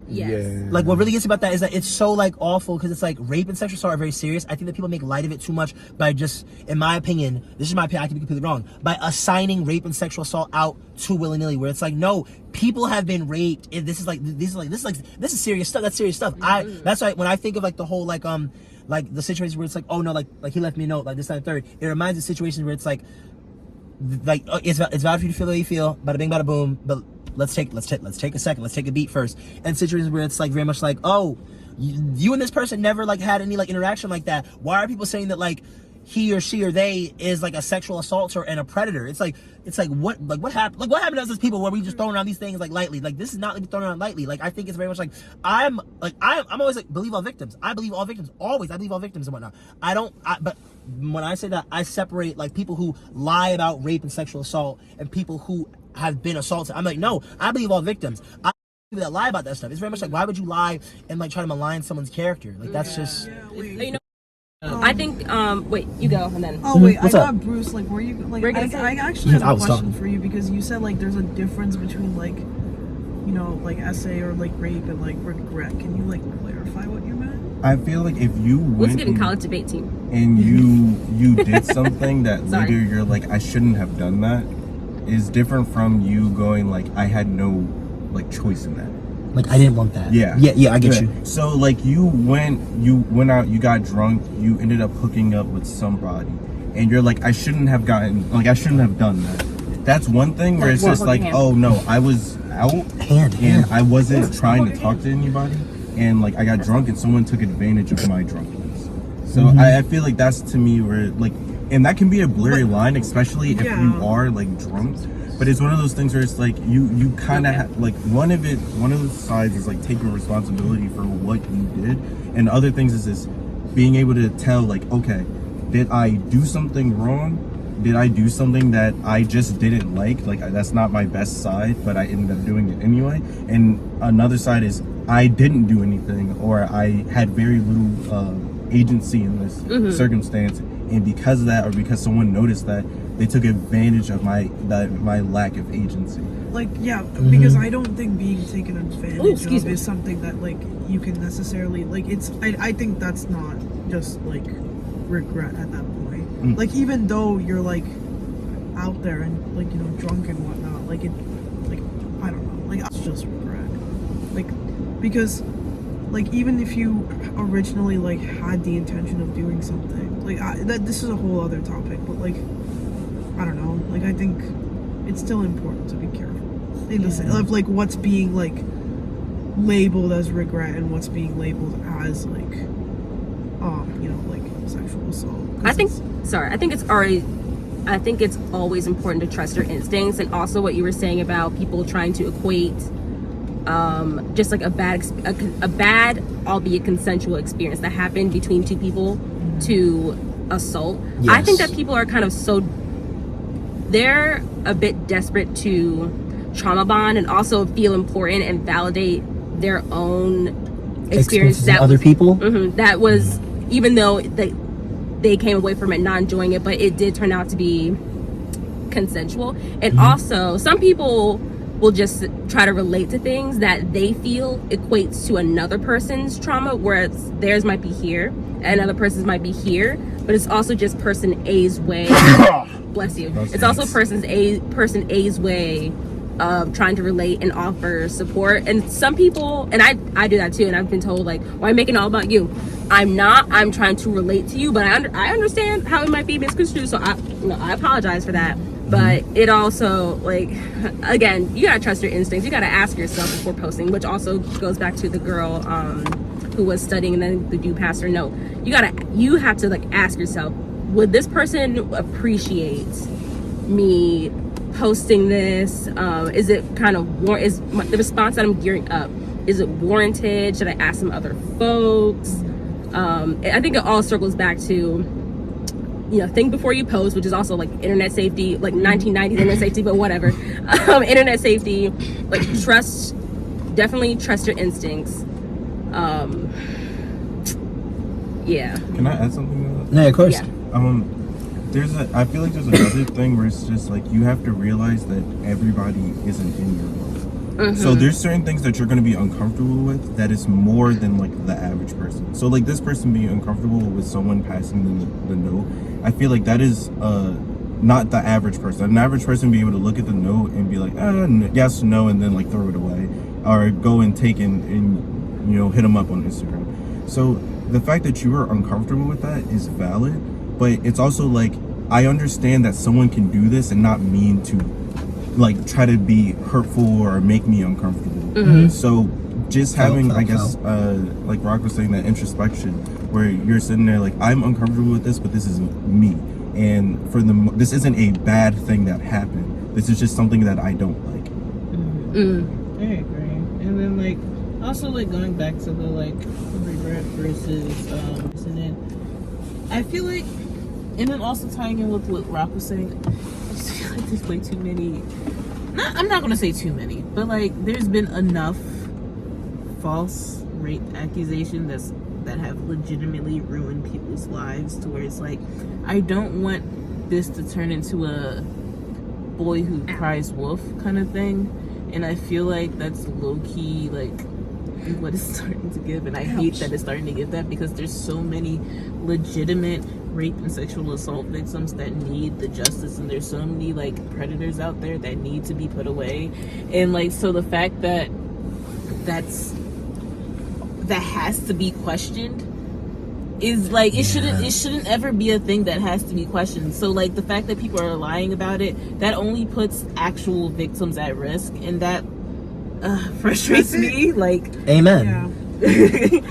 Yes. Yeah. Like, what really gets about that is that it's so, like, awful because it's like rape and sexual assault are very serious. I think that people make light of it too much by just, in my opinion, this is my opinion, I could be completely wrong, by assigning rape and sexual assault out too willy-nilly, where it's like, no, people have been raped. And this is serious stuff. That's serious stuff. That's why when I think of like the whole like the situations where it's like, oh no, like he left me a note, like this, that, and third. It reminds me of situations where it's like it's valid for you to feel the way you feel, bada bing, bada boom, but let's take a second, let's take a beat first. And situations where it's like very much like, oh, you and this person never like had any like interaction like that. Why are people saying that like he or she or they is like a sexual assaulter and a predator? It's like what happened? Like what happened to us as people where we just throwing around these things like lightly? Like this is not like thrown around lightly. Like I think it's very much like I'm always like believe all victims. I believe all victims always. I believe all victims and whatnot. But when I say that, I separate like people who lie about rape and sexual assault and people who have been assaulted. I'm like, no, I believe all victims. I people that lie about that stuff. It's very much like, why would you lie and like try to malign someone's character? Like that's just. You know, I think. Wait, you go and then. Oh wait, What's I up? got Bruce. Like, were you like? We're gonna I actually have I a was question talking. for you because you said like there's a difference between like, you know, like essay or like rape and like regret. Can you like clarify what you meant? I feel like if you Let's went get in college debate team. and you did something that Sorry. later you're like, I shouldn't have done that, is different from you going like, I had no like choice in that. Like I didn't want that. Yeah. Yeah, I get you. So like you went out, you got drunk, you ended up hooking up with somebody, and you're like, I shouldn't have done that. That's one thing where it's just like, oh no, I was out and I wasn't trying to talk to anybody, and like I got drunk and someone took advantage of my drunkenness. So I feel like that's to me where like, and that can be a blurry line, especially if you are like drunk. But it's one of those things where it's like you kind of like one of the sides is like taking responsibility for what you did, and other things is this being able to tell like, okay, did I do something wrong? Did I do something that I just didn't like that's not my best side, but I ended up doing it anyway? And another side is I didn't do anything, or I had very little agency in this circumstance, and because of that, or because someone noticed that, they took advantage of my lack of agency. Like, yeah, because I don't think being taken advantage of is something that like you can necessarily like. It's I think that's not just like regret at that point. Like even though you're like out there and like, you know, drunk and whatnot, like it, like I don't know, like it's just regret. Like because like even if you originally like had the intention of doing something, like this is a whole other topic, but like I don't know, like I think it's still important to be careful in the sense of like what's being like labeled as regret and what's being labeled as like you know, like sexual assault. I think it's always important to trust your instincts, and also what you were saying about people trying to equate just like a bad albeit consensual experience that happened between two people to assault. Yes. I think that people are kind of they're a bit desperate to trauma bond and also feel important and validate their own experience that other people. That was, even though they came away from it not enjoying it, but it did turn out to be consensual. And also some people will just try to relate to things that they feel equates to another person's trauma, whereas theirs might be here and another person's might be here, but it's also just person A's way. Bless you. It's also person A's way of trying to relate and offer support. And some people, and I do that too, and I've been told like, why are you making it all about you? I'm not. I'm trying to relate to you, but I understand how it might be misconstrued, so I apologize for that. But it also, like, again, you gotta trust your instincts. You gotta ask yourself before posting, which also goes back to the girl who was studying and then the dude passed her note. You have to like ask yourself, would this person appreciate me posting this? Is it kind of is the response that I'm gearing up, is it warranted? Should I ask some other folks? I think it all circles back to, you know, think before you post, which is also like internet safety, like 1990s internet safety, but whatever. Internet safety, like definitely trust your instincts. Yeah. Can I add something to that? No, of course. Yeah. I feel like there's another thing where it's just like you have to realize that everybody isn't in your world. So there's certain things that you're going to be uncomfortable with that is more than like the average person. So like this person being uncomfortable with someone passing the note, I feel like that is not the average person. An average person be able to look at the note and be like, yes, no, and then like throw it away, or go and take and you know, hit them up on Instagram. So the fact that you are uncomfortable with that is valid, but it's also like, I understand that someone can do this and not mean to like try to be hurtful or make me uncomfortable. So just having, I guess, like Rock was saying, that introspection where you're sitting there like, I'm uncomfortable with this, but this is me. And for this isn't a bad thing that happened. This is just something that I don't like. I agree. And then like, also like going back to the like regret versus incident, I feel like, and then also tying in with what Rock was saying, I just feel like there's way too many, I'm not gonna say too many, but like there's been enough false rape accusations that have legitimately ruined people's lives to where it's like, I don't want this to turn into a boy who cries wolf kind of thing. And I feel like that's low-key like what it's starting to give, and I hate that it's starting to give that, because there's so many legitimate rape and sexual assault victims that need the justice, and there's so many like predators out there that need to be put away. And like, so the fact that that has to be questioned is like, it shouldn't ever be a thing that has to be questioned. So like the fact that people are lying about it, that only puts actual victims at risk, and that frustrates me. Like, amen.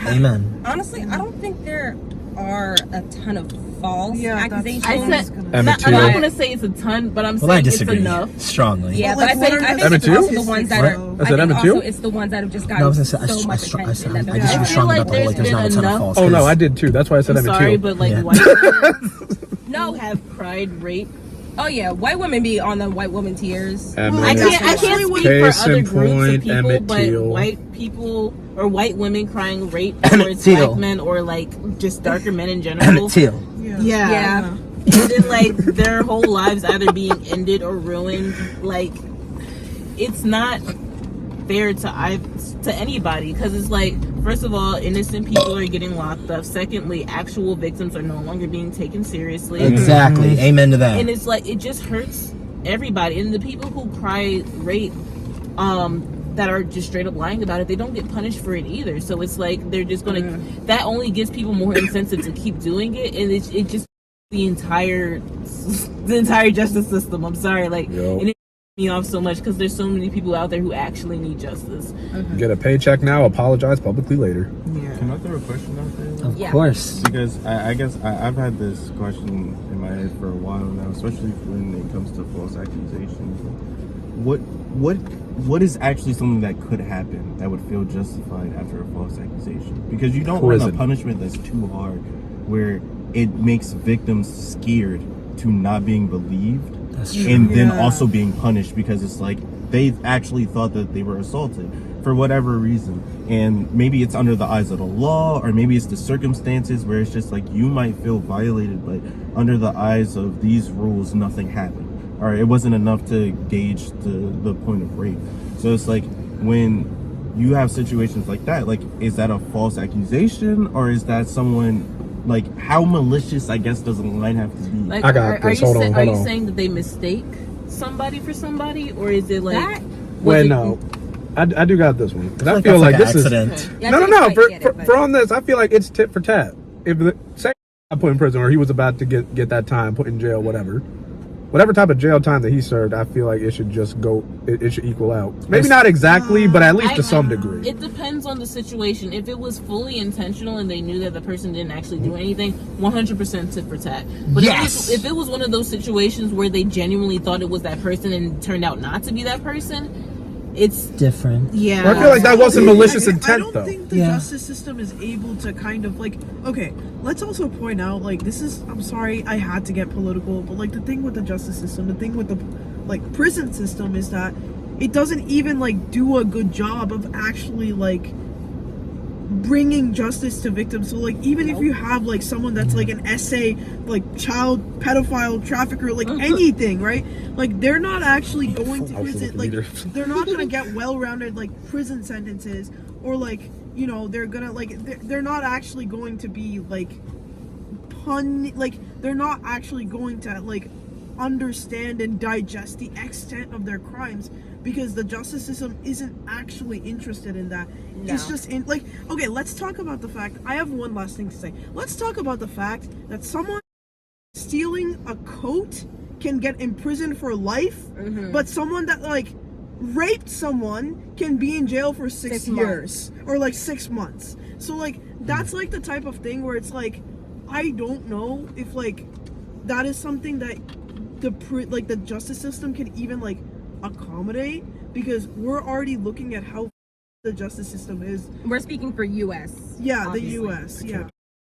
Amen. Honestly, I don't think there are a ton of false accusations. I'm not going to say it's a ton, but I'm saying it's enough. Strongly. Yeah, but I think it's also the ones that are. I think also it's the ones that have just gotten so much attention. I just was strong about the whole, like, there's not a ton of false. Oh no, I did too. That's why I said I'm sorry, but like white women have cried rape. Oh yeah, white women be on the white woman tears. I can't speak for other groups of people, but white people or white women crying rape towards black men, or like just darker men in general. Yeah. And then like their whole lives either being ended or ruined. Like, it's not fair to anybody, because it's like, first of all, innocent people are getting locked up. Secondly, actual victims are no longer being taken seriously. Exactly. Amen to that. And it's like, it just hurts everybody. And the people who cry rape, that are just straight up lying about it, they don't get punished for it either. So it's like, they're just gonna, that only gives people more incentive to keep doing it, and it just the entire justice system. I'm sorry, like, and it me off so much, because there's so many people out there who actually need justice. Get a paycheck now, apologize publicly later. Can I throw a question out there? Of course. Because I guess I've had this question in my head for a while now, especially when it comes to false accusations. What is actually something that could happen that would feel justified after a false accusation? Because you don't want a punishment that's too hard, where it makes victims scared to not being believed, and then also being punished, because it's like they actually thought that they were assaulted for whatever reason, and maybe it's under the eyes of the law, or maybe it's the circumstances where it's just like you might feel violated, but under the eyes of these rules nothing happened, or it wasn't enough to gauge the point of rape. So it's like, when you have situations like that, like, is that a false accusation, or is that someone, like, how malicious, I guess, does a line have to be? Like, I got this. Hold on. Are you saying that they mistake somebody for somebody, or is it like that? Wait, no. I do got this one. Because I feel like this accident. is... No. For on this, I feel like it's tit for tat. If say I put in prison, or he was about to get that time, put in jail, whatever type of jail time that he served, I feel like it should just go, it should equal out. Maybe not exactly, but at least to some degree. It depends on the situation. If it was fully intentional and they knew that the person didn't actually do anything, 100% tit for tat. But if it was one of those situations where they genuinely thought it was that person and turned out not to be that person, it's different. Yeah. Well, I feel like that wasn't malicious intent, though. I don't think the justice system is able to kind of like, okay, let's also point out, like, this is, I'm sorry, I had to get political, but like the thing with the justice system, the thing with the like prison system is that it doesn't even like do a good job of actually like bringing justice to victims. So like even if you have like someone that's like an SA, like child pedophile trafficker, like anything, right? Like they're not actually going to prison, like they're not gonna get well-rounded like prison sentences, or like, you know, they're gonna like they're not actually going to be like they're not actually going to like understand and digest the extent of their crimes, because the justice system isn't actually interested in that. No. It's just in like, okay, let's talk about the fact, I have one last thing to say. Let's talk about the fact that someone stealing a coat can get imprisoned for life, but someone that like raped someone can be in jail for 6 years or like 6 months. So like that's like the type of thing where it's like, I don't know if like that is something that the justice system can even like accommodate, because we're already looking at how the justice system is. We're speaking for US. Yeah, obviously. The US, yeah.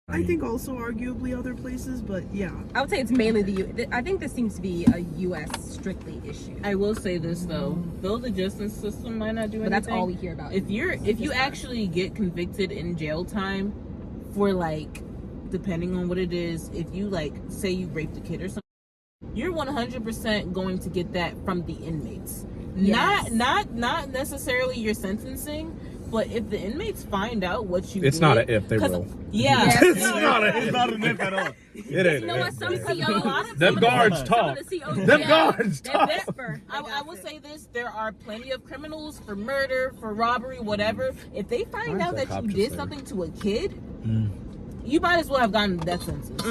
I think also arguably other places, but yeah. I would say it's mainly the U. I think this seems to be a US strictly issue. I will say this though the justice system might not do anything, but that's all we hear about. If you actually get convicted in jail time for like, depending on what it is, if you like say you raped a kid or something, you're 100% going to get that from the inmates. Yes. Not necessarily your sentencing, but if the inmates find out what you it's did, not an if, they will. Yeah. Yes. It's not an if at all. It ain't. You know what? Some COs, them guards talk. Them guards talk. I will say this: there are plenty of criminals for murder, for robbery, whatever. If they find out that you did something to a kid, you might as well have gotten the death sentence.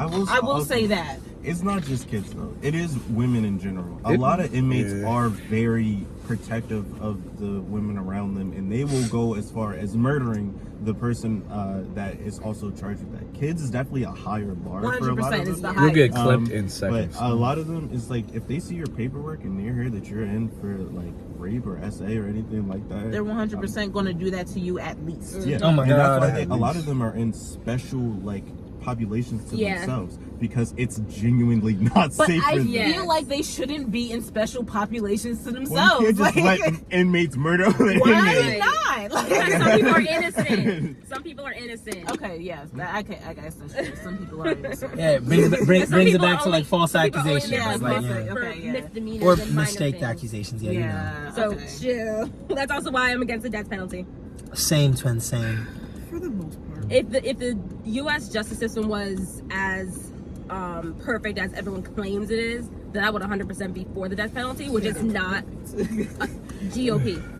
I will say that. It's not just kids though. It is women in general. A lot of inmates are very protective of the women around them, and they will go as far as murdering the person that is also charged with that. Kids is definitely a higher bar for a lot of them. Is the You'll get highest. clipped in seconds. But a lot of them is like, if they see your paperwork and they hear that you're in for like rape or SA or anything like that, they're 100% going to do that to you at least. Yeah. Oh my God. That's why a lot of them are in special like populations to themselves, because it's genuinely not safe I for them. feel like they shouldn't be in special populations to Well, themselves. you can't just let inmates murder other inmates. Why not? Because some people are innocent. Some people are innocent. Okay, yes, I guess that's true. Some people are innocent. Yeah, brings it back to like false accusations, Yeah, like, for misdemeanors or and minor mistake things. accusations. Yeah, you know. So chill. That's also why I'm against the death penalty. Same, twin, same. For the most part. If the U.S. justice system was as perfect as everyone claims it is, then I would 100% be for the death penalty, which is not GOP.